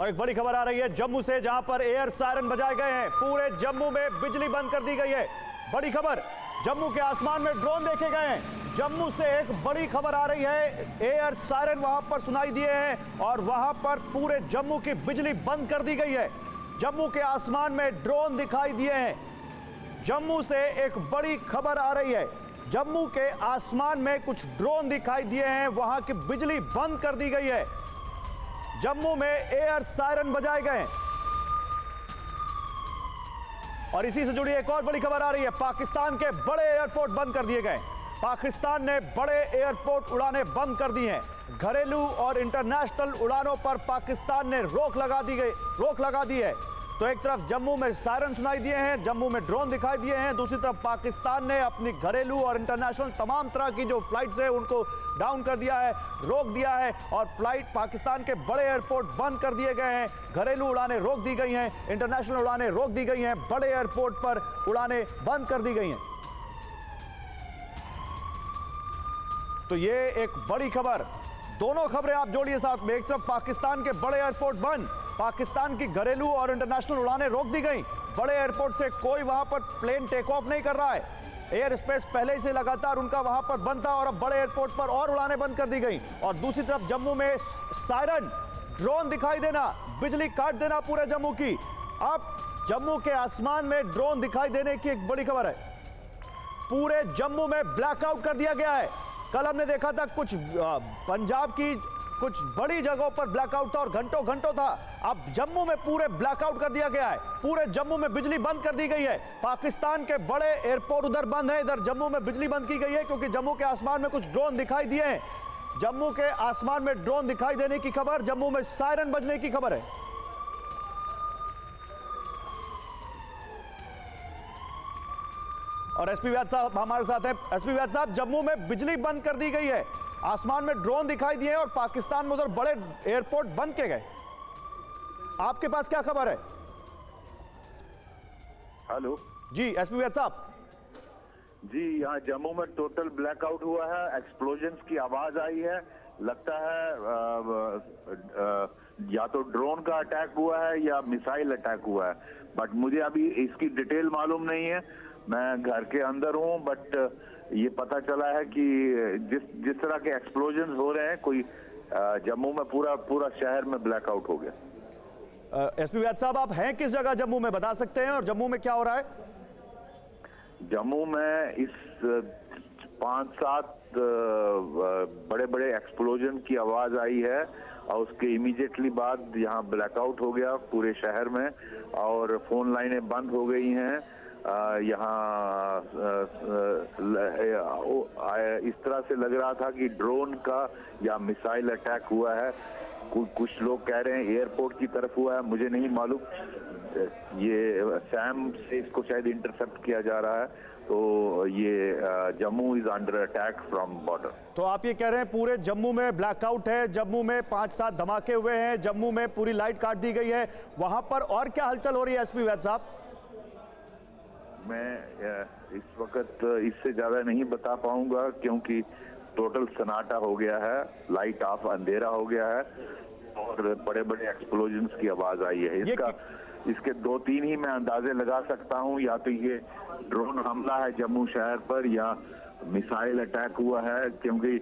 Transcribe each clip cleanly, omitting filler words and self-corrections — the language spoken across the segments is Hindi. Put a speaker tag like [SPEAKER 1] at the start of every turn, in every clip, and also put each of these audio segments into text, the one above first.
[SPEAKER 1] और एक बड़ी खबर आ रही है जम्मू से, जहां पर एयर सायरन बजाए गए हैं। पूरे जम्मू में बिजली बंद कर दी गई है। बड़ी खबर, जम्मू के आसमान में ड्रोन देखे गए हैं। जम्मू से एक बड़ी खबर आ रही है, एयर सायरन वहां पर सुनाई दिए हैं और वहां पर पूरे जम्मू की बिजली बंद कर दी गई है। जम्मू के आसमान में ड्रोन दिखाई दिए हैं। जम्मू से एक बड़ी खबर आ रही है, जम्मू के आसमान में कुछ ड्रोन दिखाई दिए हैं, वहां की बिजली बंद कर दी गई है। जम्मू में एयर सायरन बजाए गए और इसी से जुड़ी एक और बड़ी खबर आ रही है, पाकिस्तान के बड़े एयरपोर्ट बंद कर दिए गए। पाकिस्तान ने बड़े एयरपोर्ट उड़ानें बंद कर दी हैं। घरेलू और इंटरनेशनल उड़ानों पर पाकिस्तान ने रोक लगा दी है। तो एक तरफ जम्मू में सायरन सुनाई दिए हैं, जम्मू में ड्रोन दिखाई दिए हैं, दूसरी तरफ पाकिस्तान ने अपनी घरेलू और इंटरनेशनल तमाम तरह की जो फ्लाइट्स है उनको डाउन कर दिया है, रोक दिया है और फ्लाइट पाकिस्तान के बड़े एयरपोर्ट बंद कर दिए गए हैं। घरेलू उड़ानें रोक दी गई हैं, इंटरनेशनल उड़ानें रोक दी गई हैं, बड़े एयरपोर्ट पर उड़ानें बंद कर दी गई हैं। तो ये एक बड़ी खबर, दोनों खबरें आप जोड़िए साथ में। एक तरफ पाकिस्तान के बड़े एयरपोर्ट बंद, पाकिस्तान की घरेलू और इंटरनेशनल उड़ानें रोक दी गई। बड़े एयरपोर्ट से कोई वहां पर प्लेन टेक ऑफ नहीं कर रहा है। एयर स्पेस पहले से लगातार उनका वहां पर बंद था और अब बड़े एयरपोर्ट पर और उड़ानें बंद कर दी गई। और दूसरी तरफ जम्मू में सायरन, ड्रोन दिखाई देना, बिजली काट देना पूरे जम्मू की। अब जम्मू के आसमान में ड्रोन दिखाई देने की एक बड़ी खबर है। पूरे जम्मू में ब्लैकआउट कर दिया गया है। कल हमने देखा था कुछ पंजाब की कुछ बड़ी जगहों पर ब्लैकआउट था और घंटों घंटों था। अब जम्मू में पूरे ब्लैकआउट कर दिया गया है। पूरे जम्मू में बिजली बंद कर दी गई है। पाकिस्तान के बड़े एयरपोर्ट उधर बंद है, इधर जम्मू में बिजली बंद की गई है क्योंकि जम्मू के आसमान में कुछ ड्रोन दिखाई दिए हैं। जम्मू के आसमान में ड्रोन दिखाई देने की खबर, जम्मू में सायरन बजने की खबर है। और एसपी व्यास साहब हमारे साथ हैं। एसपी व्यास साहब, जम्मू में बिजली बंद कर दी गई है, आसमान में ड्रोन दिखाई दिए और पाकिस्तान में उधर बड़े एयरपोर्ट बंद किए गए। आपके पास क्या खबर है?
[SPEAKER 2] हेलो
[SPEAKER 1] जी एसपी व्यास साहब।
[SPEAKER 2] जी, यहाँ जम्मू में टोटल ब्लैकआउट हुआ है। एक्सप्लोजन्स की आवाज आई है। लगता है या तो ड्रोन का अटैक हुआ है या मिसाइल अटैक हुआ है, बट मुझे अभी इसकी डिटेल मालूम नहीं है। मैं घर के अंदर हूँ, बट ये पता चला है कि जिस तरह के एक्सप्लोजन हो रहे हैं, कोई जम्मू में पूरा शहर में ब्लैकआउट हो गया।
[SPEAKER 1] एसपी व्यास साहब, आप हैं किस जगह जम्मू में बता सकते हैं, और जम्मू में क्या हो रहा है?
[SPEAKER 2] जम्मू में इस 5-7 बड़े बड़े एक्सप्लोजन की आवाज आई है और उसके इमीडिएटली बाद यहाँ ब्लैकआउट हो गया पूरे शहर में और फोन लाइनें बंद हो गई हैं। यहाँ इस तरह से लग रहा था कि ड्रोन का या मिसाइल अटैक हुआ है। कुछ लोग कह रहे हैं एयरपोर्ट की तरफ हुआ है, मुझे नहीं मालूम। ये सैम से इसको शायद इंटरसेप्ट किया जा रहा है। तो ये Jammu is under attack from border.
[SPEAKER 1] तो आप ये कह रहे हैं पूरे जम्मू में ब्लैकआउट है, जम्मू में 5-7 धमाके हुए हैं, जम्मू में पूरी लाइट काट दी गई है। वहां पर और क्या हलचल हो रही है एसपी व्यास साहब?
[SPEAKER 2] मैं इस वक्त इससे ज्यादा नहीं बता पाऊंगा क्योंकि टोटल सन्नाटा हो गया है, लाइट ऑफ, अंधेरा हो गया है और बड़े बड़े एक्सप्लोजन्स की आवाज आई है। इसके 2-3 ही मैं अंदाजे लगा सकता हूं, या तो ये ड्रोन हमला है जम्मू शहर पर या मिसाइल अटैक हुआ है, क्योंकि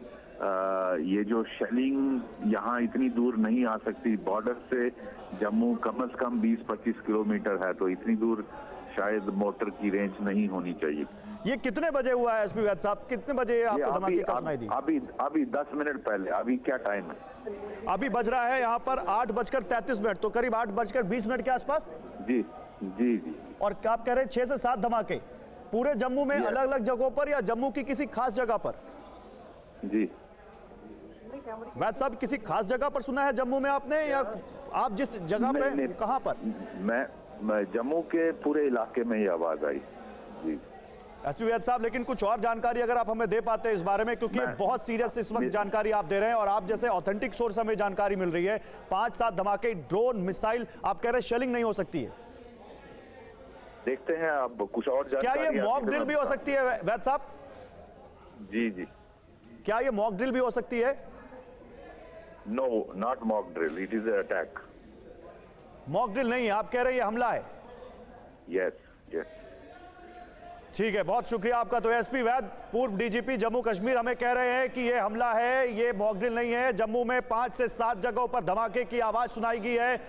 [SPEAKER 2] ये जो शेलिंग यहाँ इतनी दूर नहीं आ सकती। बॉर्डर से जम्मू कम से कम 20-25 किलोमीटर है, तो इतनी दूर शायद मोटर की रेंज नहीं होनी चाहिए।
[SPEAKER 1] ये कितने बजे हुआ है एसपी व्यास साहब? कितने बजे आपको धमाके का सुनाई दी?
[SPEAKER 2] अभी 10 मिनट पहले। अभी क्या टाइम है?
[SPEAKER 1] अभी बज रहा है यहाँ पर 8:33, तो करीब 8:20 के आसपास।
[SPEAKER 2] जी जी जी।
[SPEAKER 1] और क्या आप कह रहे हैं 6 से 7 धमाके पूरे जम्मू में, अलग अलग जगहों पर या जम्मू की किसी खास जगह पर?
[SPEAKER 2] जी
[SPEAKER 1] वैद साहब, किसी खास जगह पर सुना है जम्मू में आपने, या आप जिस जगह पे, कहां पर?
[SPEAKER 2] मैं जम्मू के पूरे इलाके में ये आवाज आई। जी
[SPEAKER 1] एसपी वैद साहब, लेकिन कुछ और जानकारी अगर आप हमें दे पाते हैं इस बारे में, क्योंकि बहुत सीरियस इस वक्त जानकारी आप दे रहे हैं और आप जैसे ऑथेंटिक सोर्स हमें जानकारी मिल रही है। 5-7 धमाके, ड्रोन, मिसाइल, आप कह रहे हैं शेलिंग नहीं हो सकती है।
[SPEAKER 2] देखते हैं अब कुछ और
[SPEAKER 1] क्या ये मॉक ड्रिल भी हो सकती है वैद साहब?
[SPEAKER 2] जी जी।
[SPEAKER 1] क्या ये मॉक ड्रिल भी हो सकती है?
[SPEAKER 2] No, not mock drill, it is attack.
[SPEAKER 1] Mock drill नहीं है, आप कह रहे हैं ये हमला है।
[SPEAKER 2] Yes yes.
[SPEAKER 1] ठीक है, बहुत शुक्रिया आपका। तो एसपी वैद, पूर्व डीजीपी जम्मू कश्मीर, हमें कह रहे हैं कि ये हमला है, ये मॉक ड्रिल नहीं है। जम्मू में 5 से 7 जगहों पर धमाके की आवाज सुनाई गई है।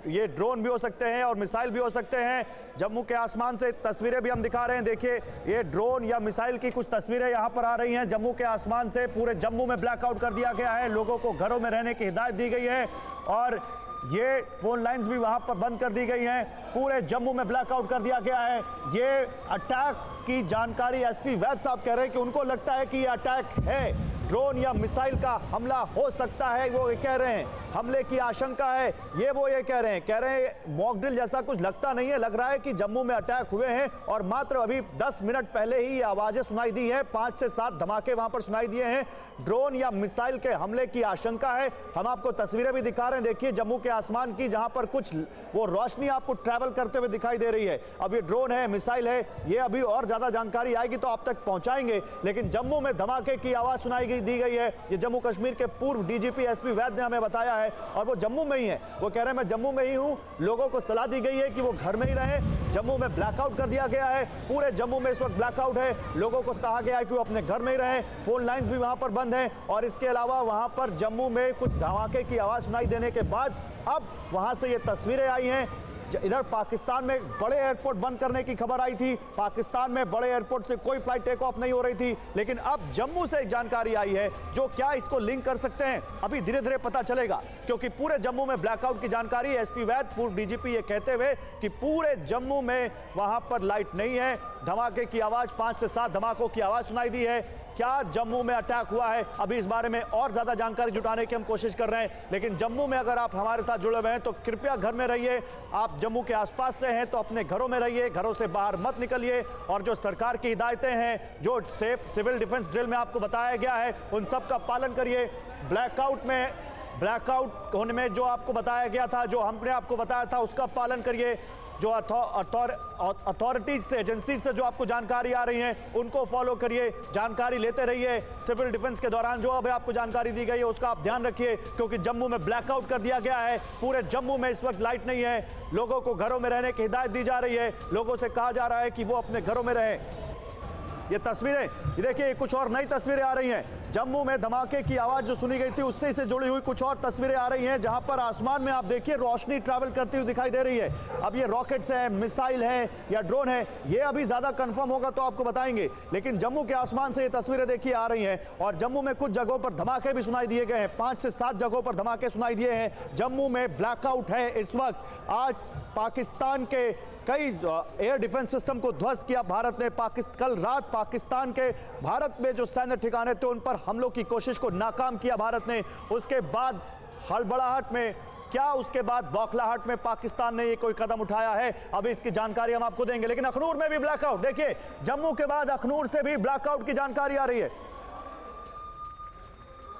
[SPEAKER 1] ये ड्रोन भी हो सकते हैं और मिसाइल भी हो सकते हैं। जम्मू के आसमान से तस्वीरें भी हम दिखा रहे हैं, देखिए ये ड्रोन या मिसाइल की कुछ तस्वीरें यहां पर आ रही हैं। जम्मू के आसमान से पूरे जम्मू में ब्लैकआउट कर दिया गया है, लोगों को घरों में रहने की हिदायत दी गई है और ये फोन लाइंस भी वहां पर बंद कर दी गई हैं। पूरे जम्मू में ब्लैकआउट कर दिया गया है। ये अटैक की जानकारी एसपी वैद साहब कह रहे हैं कि उनको लगता है कि ये अटैक है, ड्रोन या मिसाइल का हमला हो सकता है। वो ये कह रहे हैं हमले की आशंका है, वो ये कह रहे हैं मॉक ड्रिल जैसा कुछ लगता नहीं है। लग रहा है कि जम्मू में अटैक हुए हैं और मात्र अभी 10 मिनट पहले ही ये आवाजें सुनाई दी है। 5 से 7 धमाके वहां पर सुनाई दिए हैं। ड्रोन या मिसाइल के हमले की आशंका है। हम आपको तस्वीरें भी दिखा रहे हैं, देखिए जम्मू के आसमान की, जहां पर कुछ वो रोशनी आपको ट्रैवल करते हुए दिखाई दे रही है। अब ये ड्रोन है, मिसाइल है, ये अभी और ज्यादा जानकारी आएगी तो आप तक पहुंचाएंगे। लेकिन जम्मू में धमाके की आवाज सुनाई दी गई है। ये जम्मू कश्मीर के पूर्व डीजीपी एसपी वैद ने हमें बताया है और वो जम्मू में ही है। वो कह रहे हैं मैं जम्मू में ही हूं, लोगों को सलाह दी गई है कि वो घर में ही रहें। जम्मू में ब्लैकआउट कर दिया गया है, पूरे जम्मू में इस वक्त ब्लैकआउट है। लोगों को कहा गया है कि वो अपने घर में ही रहें। फोन लाइंस भी वहां पर बंद हैं और इसके अलावा वहां पर जम्मू में कुछ धमाके की आवाज सुनाई देने के बाद अब वहां से ये तस्वीरें आई हैं। इधर पाकिस्तान में बड़े एयरपोर्ट बंद करने की खबर आई थी, पाकिस्तान में बड़े एयरपोर्ट से कोई फ्लाइट टेक ऑफ नहीं हो रही थी, लेकिन अब जम्मू से एक जानकारी आई है जो क्या इसको लिंक कर सकते हैं, अभी धीरे धीरे पता चलेगा। क्योंकि पूरे जम्मू में ब्लैकआउट की जानकारी, एसपी वैद पूर्व डीजीपी ये कहते हुए कि पूरे जम्मू में वहां पर लाइट नहीं है, धमाके की आवाज 5 से 7 धमाकों की आवाज सुनाई दी है। क्या जम्मू में अटैक हुआ है, अभी इस बारे में और ज्यादा जानकारी जुटाने की हम कोशिश कर रहे हैं। लेकिन जम्मू में अगर आप हमारे साथ जुड़े हुए हैं तो कृपया घर में रहिए। आप जम्मू के आसपास से हैं तो अपने घरों में रहिए, घरों से बाहर मत निकलिए और जो सरकार की हिदायतें हैं, जो सिविल डिफेंस ड्रिल में आपको बताया गया है, उन सब का पालन करिए। ब्लैकआउट होने में जो आपको बताया गया था, जो हमने आपको बताया था, उसका पालन करिए। जो अथॉरिटीज से, एजेंसी से जो आपको जानकारी आ रही है उनको फॉलो करिए, जानकारी लेते रहिए। सिविल डिफेंस के दौरान जो अभी आपको जानकारी दी गई है उसका आप ध्यान रखिए, क्योंकि जम्मू में ब्लैकआउट कर दिया गया है। पूरे जम्मू में इस वक्त लाइट नहीं है, लोगों को घरों में रहने की हिदायत दी जा रही है, लोगों से कहा जा रहा है कि वो अपने घरों में रहें। ये तस्वीरें, ये देखिए कुछ और नई तस्वीरें आ रही हैं। जम्मू में धमाके की आवाज जो सुनी गई थी उससे से जुड़ी हुई कुछ और तस्वीरें आ रही हैं, जहां पर आसमान में आप देखिए रोशनी ट्रैवल करती हुई दिखाई दे रही है। अब ये रॉकेट्स हैं, मिसाइल हैं या ड्रोन है, ये अभी ज्यादा कंफर्म होगा तो आपको बताएंगे। लेकिन जम्मू के आसमान से ये तस्वीरें देखिए आ रही हैं और जम्मू में कुछ जगहों पर धमाके भी सुनाई दिए गए हैं। 5 से 7 जगहों पर धमाके सुनाई दिए हैं। जम्मू में ब्लैकआउट है इस वक्त। आज पाकिस्तान के कई एयर डिफेंस सिस्टम को ध्वस्त किया भारत ने। कल रात पाकिस्तान के भारत में जो सैन्य ठिकाने थे उन पर हमलों की कोशिश को नाकाम किया भारत ने। उसके बाद हड़बड़ाहट में, क्या उसके बाद बौखलाहट में पाकिस्तान ने ये कोई कदम उठाया है, अभी इसकी जानकारी हम आपको देंगे। लेकिन अखनूर में भी ब्लैकआउट, देखिए जम्मू के बाद अखनूर से भी ब्लैकआउट की जानकारी आ रही है।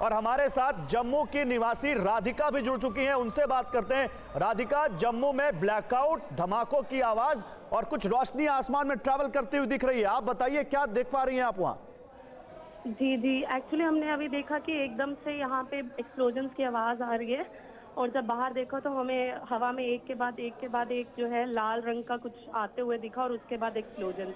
[SPEAKER 1] और हमारे साथ जम्मू की निवासी राधिका भी जुड़ चुकी हैं, उनसे बात करते हैं। राधिका, जम्मू में ब्लैकआउट, धमाकों की आवाज और कुछ रोशनी आसमान में ट्रैवल करती हुई दिख रही है, आप बताइए क्या देख पा रही हैं आप वहां?
[SPEAKER 3] जी, एक्चुअली हमने अभी देखा कि एकदम से यहाँ पे एक्सप्लोजन्स की आवाज़ आ रही है और जब बाहर देखा तो हमें हवा में एक के बाद एक जो है लाल रंग का कुछ आते हुए दिखा और उसके बाद एक्सप्लोजन।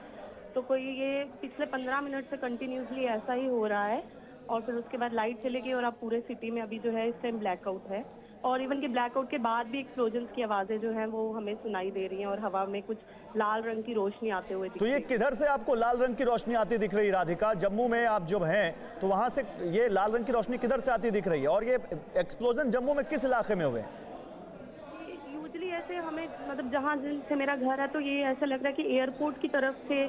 [SPEAKER 3] तो कोई ये पिछले 15 मिनट से कंटिन्यूसली ऐसा ही हो रहा है और फिर उसके बाद लाइट चली गई और अब पूरे सिटी में अभी जो है इस टाइम ब्लैकआउट है। और इवन कि ब्लैकआउट के बाद भी एक्सप्लोजन्स की आवाज़ें जो हैं वो हमें सुनाई दे रही हैं और हवा में कुछ लाल रंग की रोशनी आते हुए दिख
[SPEAKER 1] तो ये किधर से आपको लाल रंग की रोशनी आती दिख रही है राधिका? जम्मू में आप जब हैं तो वहां से ये लाल रंग की रोशनी किधर से आती दिख रही है और ये एक्सप्लोजन जम्मू में किस इलाके में हुए?
[SPEAKER 3] यूजुअली ऐसे हमें मतलब जहाँ से मेरा घर है तो ये ऐसा लग रहा है कि एयरपोर्ट की तरफ से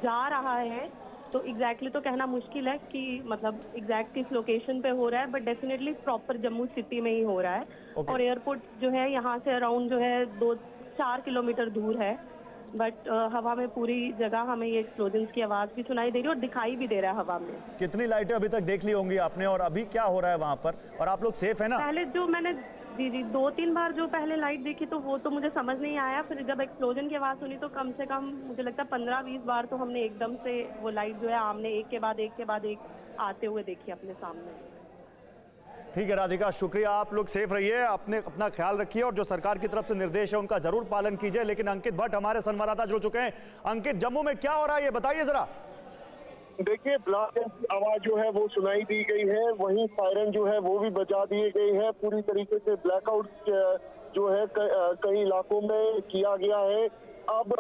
[SPEAKER 3] जा रहा है। तो एग्जैक्टली तो कहना मुश्किल है कि मतलब एग्जैक्ट किस लोकेशन पे हो रहा है, but definitely proper Jammu city में ही हो रहा है। और एयरपोर्ट जो है यहाँ से अराउंड जो है 2-4 किलोमीटर दूर है, बट हवा में पूरी जगह हमें ये एक्सप्लोजन्स की आवाज़ भी सुनाई दे रही है और दिखाई भी दे रहा है हवा में।
[SPEAKER 1] कितनी लाइटें अभी तक देख ली होंगी आपने और अभी क्या हो रहा है वहाँ पर, और आप लोग सेफ है ना?
[SPEAKER 3] पहले जो मैंने जी 2-3 बार जो पहले लाइट देखी तो वो तो मुझे समझ नहीं आया, फिर जब एक्सप्लोजन की आवाज़ सुनी तो कम से कम मुझे लगता है 15-20 बार तो हमने एकदम से वो लाइट जो है आमने एक के बाद एक आते हुए देखी अपने सामने।
[SPEAKER 1] ठीक है राधिका, शुक्रिया। आप लोग सेफ रहिए, अपना ख्याल रखिए और जो सरकार की तरफ से निर्देश है उनका जरूर पालन कीजिए। लेकिन अंकित भट्ट हमारे संवाददाता जुड़ चुके हैं। अंकित, जम्मू में क्या हो रहा है ये बताइए जरा।
[SPEAKER 4] देखिए, ब्लास्ट की आवाज जो है वो सुनाई दी गई है, वहीं सायरन जो है वो भी बजा दिए गए हैं। पूरी तरीके से ब्लैकआउट जो है कई इलाकों में किया गया है। अब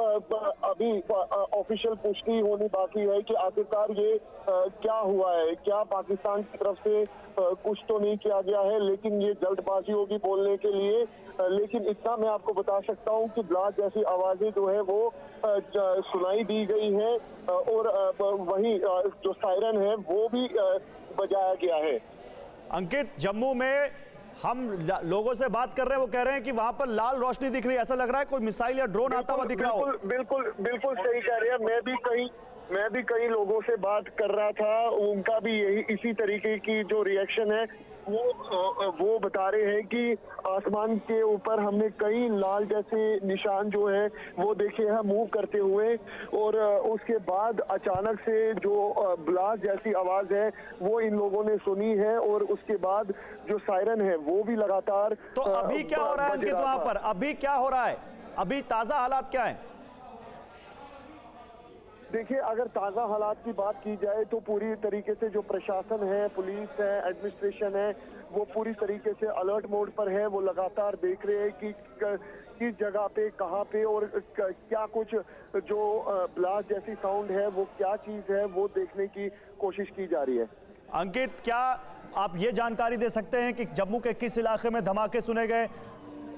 [SPEAKER 4] अभी ऑफिशियल पुष्टि होनी बाकी है कि आखिरकार ये क्या हुआ है। क्या पाकिस्तान की तरफ से कुछ तो नहीं किया गया है, लेकिन ये जल्दबाजी होगी बोलने के लिए। लेकिन इतना मैं आपको बता सकता हूँ कि ब्लास्ट जैसी आवाजें जो है वो सुनाई दी गई है और वही जो सायरन है वो भी बजाया गया है।
[SPEAKER 1] अंकित, जम्मू में हम लोगों से बात कर रहे हैं, वो कह रहे हैं कि वहां पर लाल रोशनी दिख रही है। ऐसा लग रहा है कोई मिसाइल या ड्रोन आता हुआ दिख रहा हो।
[SPEAKER 4] बिल्कुल सही कह रहे हैं। मैं भी कई लोगों से बात कर रहा था, उनका भी यही इसी तरीके की जो रिएक्शन है वो बता रहे हैं कि आसमान के ऊपर हमने कई लाल जैसे निशान जो है वो देखे हैं मूव करते हुए, और उसके बाद अचानक से जो ब्लास्ट जैसी आवाज है वो इन लोगों ने सुनी है, और उसके बाद जो सायरन है वो भी लगातार।
[SPEAKER 1] तो अभी क्या हो रहा है अंकित वहां पर? अभी क्या हो रहा है? अभी ताजा हालात क्या है?
[SPEAKER 4] देखिए, अगर ताज़ा हालात की बात की जाए तो पूरी तरीके से जो प्रशासन है, पुलिस है, एडमिनिस्ट्रेशन है, वो पूरी तरीके से अलर्ट मोड पर है। वो लगातार देख रहे हैं कि किस जगह पे, कहां पे और क्या कुछ जो ब्लास्ट जैसी साउंड है वो क्या चीज़ है वो देखने की कोशिश की जा रही है।
[SPEAKER 1] अंकित, क्या आप ये जानकारी दे सकते हैं कि जम्मू के किस इलाके में धमाके सुने गए,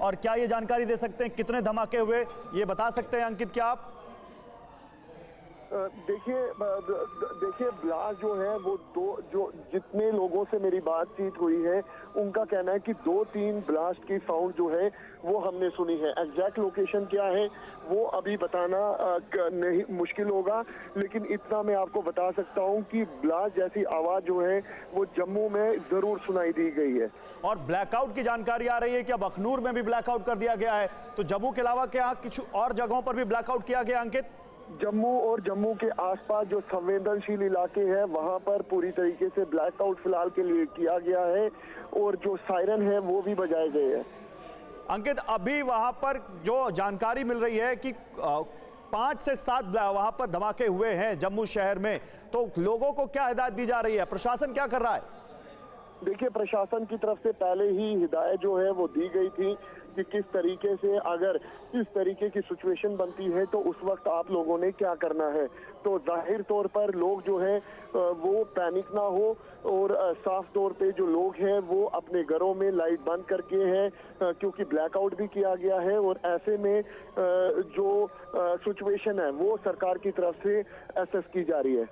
[SPEAKER 1] और क्या ये जानकारी दे सकते हैं कितने धमाके हुए? ये बता सकते हैं अंकित क्या आप?
[SPEAKER 4] देखिए ब्लास्ट जो है वो जो जितने लोगों से मेरी बातचीत हुई है उनका कहना है कि 2-3 ब्लास्ट की साउंड जो है वो हमने सुनी है। एग्जैक्ट लोकेशन क्या है वो अभी बताना नहीं मुश्किल होगा, लेकिन इतना मैं आपको बता सकता हूं कि ब्लास्ट जैसी आवाज जो है वो जम्मू में जरूर सुनाई दी गई है।
[SPEAKER 1] और ब्लैकआउट की जानकारी आ रही है कि अब अखनूर में भी ब्लैकआउट कर दिया गया है, तो जम्मू के अलावा क्या कुछ और जगहों पर भी ब्लैकआउट किया गया अंकित?
[SPEAKER 4] जम्मू और जम्मू के आसपास जो संवेदनशील इलाके हैं वहां पर पूरी तरीके से ब्लैकआउट फिलहाल के लिए किया गया है, और जो सायरन है वो भी बजाए गए हैं।
[SPEAKER 1] अंकित, अभी वहां पर जो जानकारी मिल रही है कि 5 से 7 वहां पर धमाके हुए हैं जम्मू शहर में, तो लोगों को क्या हिदायत दी जा रही है? प्रशासन क्या कर रहा है?
[SPEAKER 4] देखिए, प्रशासन की तरफ से पहले ही हिदायत जो है वो दी गई थी कि किस तरीके से अगर इस तरीके की सिचुएशन बनती है तो उस वक्त आप लोगों ने क्या करना है। तो जाहिर तौर पर लोग जो है वो पैनिक ना हो, और साफ तौर पे जो लोग हैं वो अपने घरों में लाइट बंद करके हैं, क्योंकि ब्लैकआउट भी किया गया है, और ऐसे में जो सिचुएशन है वो सरकार की तरफ से असेस की जा रही है।